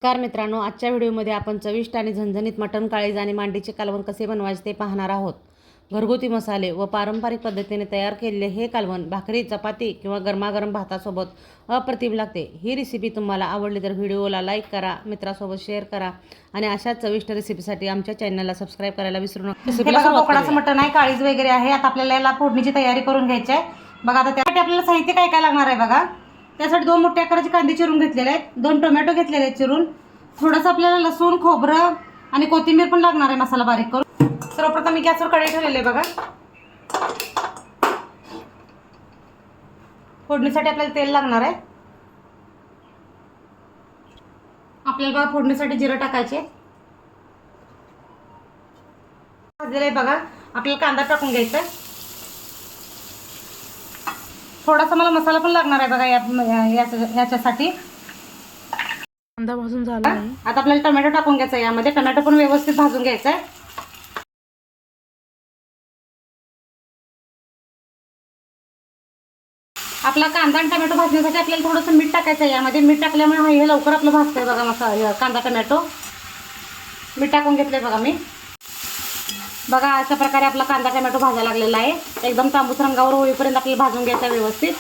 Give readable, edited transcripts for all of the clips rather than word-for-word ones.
नमस्कार मित्रांनो, आजच्या व्हिडिओमध्ये आपण चविष्ट आणि झणझणीत मटण काळीज आणि मांडीचे कालवण कसे बनवायचे ते पाहणार आहोत. घरगुती मसाले व पारंपरिक पद्धतीने तयार केलेले हे कालवण भाकरी, चपाती किंवा गरमागरम भातासोबत अप्रतिम लागते. ही रेसिपी तुम्हाला आवडली तर व्हिडिओला लाईक करा, मित्रासोबत शेअर करा आणि अशाच चविष्ट रेसिपीसाठी आमच्या चॅनलला सबस्क्राईब करायला विसरू नका. हे बघा, बोकडाचं मटण आहे, काळीज वगैरे आहे. आता आपल्याला याला फोडणीची तयारी करून घ्यायची आहे. बघा, आता त्यासाठी आपल्याला साहित्य काय काय लागणार आहे बघा. त्यासाठी 2 मोठ्या आकाराचे कांदे चिरून घेतलेले आहेत, 2 टोमॅटो घेतलेले आहेत चिरून, थोडंसं आपल्याला लसूण, खोबरं आणि कोथिंबीर पण लागणार आहे मसाला बारीक करून. सर्वप्रथम मी गॅसवर कढई ठेवलेली आहे बघा. फोडणीसाठी आपल्याला तेल लागणार आहे. आपल्याला बघा फोडणीसाठी जिरं टाकायचे. भाजलेलं आहे बघा. आपल्याला कांदा टाकून घ्यायचा आहे. थोडासा मला मसाला पण लागणार आहे बघा याच्यासाठी. कांदा भाजून झाला आहे. आता आपल्याला टोमॅटो टाकून घ्यायचा आहे. यामध्ये टोमॅटो पण व्यवस्थित भाजून घ्यायचा आहे. आपला कांदा आणि टोमॅटो भाजण्यासाठी आपल्याला थोडंसं मीठ टाकायचं आहे. यामध्ये मीठ टाकल्यामुळे हे लवकर आपलं भाजतंय बघा. मसाला कांदा टोमॅटो मीठ टाकून घेतलंय बघा मी. बघा, अशा प्रकारे आपला कांदा टोमॅटो भाजायला लागलेला आहे. एकदम तांबूस रंगावर होईपर्यंत आपल्याला भाजून घ्यायचा व्यवस्थित.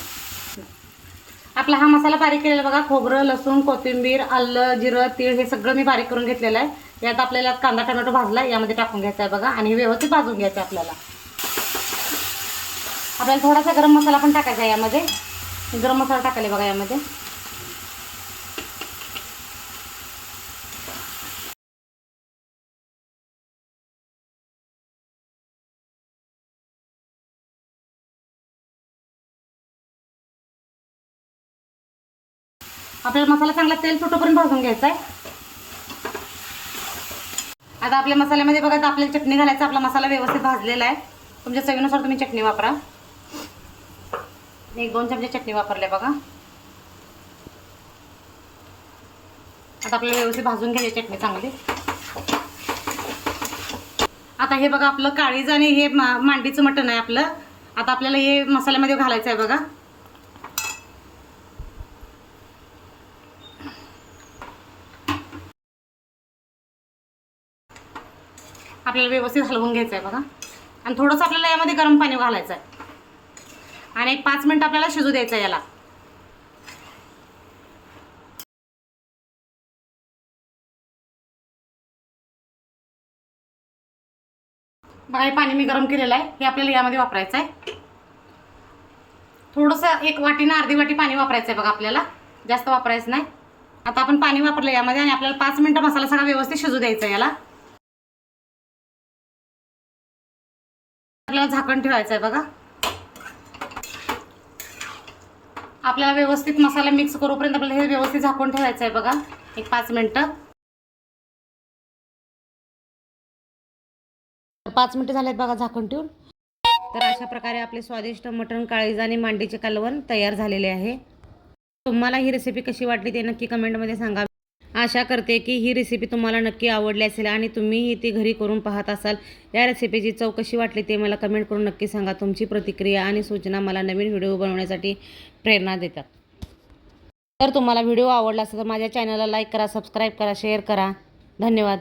आपला हा मसाला बारीक केलेला बघा. खोबरं, लसूण, कोथिंबीर, आलं, जिरं, तीळ हे सगळं मी बारीक करून घेतलेलं आहे. यात आपल्याला कांदा टोमॅटो भाजला यामध्ये टाकून घ्यायचा आहे बघा आणि हे व्यवस्थित भाजून घ्यायचं आहे आपल्याला. आपल्याला थोडासा गरम मसाला पण टाकायचा आहे यामध्ये. गरम मसाला टाकायला बघा यामध्ये. आपल्याला मसाला चांगला तेल सुटोपर्यंत भाजून घ्यायचा आहे. आता आपल्या मसाल्यामध्ये बघा आपल्याला चटणी घालायचं. आपला मसाला व्यवस्थित भाजलेला आहे. तुमच्या चवीनुसार तुम्ही चटणी वापरा. 1-2 चमचे चटणी वापरले बघा. आता आपल्याला व्यवस्थित भाजून घ्यायची चटणी चांगली. आता हे बघा आपलं काळीज आणि हे मांडीचं मटण आहे आपलं. आता आपल्याला हे मसाल्यामध्ये घालायचं आहे बघा. आपल्याला व्यवस्थित हलवून घ्यायचं आहे बघा आणि थोडंसं आपल्याला यामध्ये गरम पाणी घालायचं आहे आणि 5 मिनिट आपल्याला शिजू द्यायचं आहे याला. बघा, हे पाणी मी गरम केलेलं आहे. हे आपल्याला यामध्ये वापरायचं आहे. थोडंसं 1 वाटी ना अर्धी वाटी पाणी वापरायचं आहे बघा आपल्याला. जास्त वापरायचं नाही. आता आपण पाणी वापरलं यामध्ये आणि आपल्याला 5 मिनिटं मसाला सगळा व्यवस्थित शिजू द्यायचा आहे याला. आपल्याला झाकण ठेवायचं आहे बघा. आपल्याला व्यवस्थित मसाला मिक्स करूपर्यंत आपल्याला हे व्यवस्थित झाकून ठेवायचं आहे बघा 5 मिनिटं. 5 मिनिटं झालेत बघा झाकण ठेवून. तर अशा प्रकारे आपले स्वादिष्ट मटण काळीज आणि मांडीचे कालवण तयार झालेले आहे. तुम्हाला ही रेसिपी कशी वाटली ते नक्की कमेंटमध्ये सांगा. आशा करते की ही रेसिपी तुम्हाला नक्की आवडली असेल आणि तुम्हीही ती घरी करून पाहत असाल. या रेसिपीची चव कशी वाटली ते मला कमेंट करून नक्की सांगा. तुमची प्रतिक्रिया आणि सूचना मला नवीन व्हिडिओ बनवण्यासाठी प्रेरणा देतात. तर तुम्हाला व्हिडिओ आवडला असेल तर माझ्या चॅनलला लाईक करा, सबस्क्राईब करा, शेअर करा. धन्यवाद.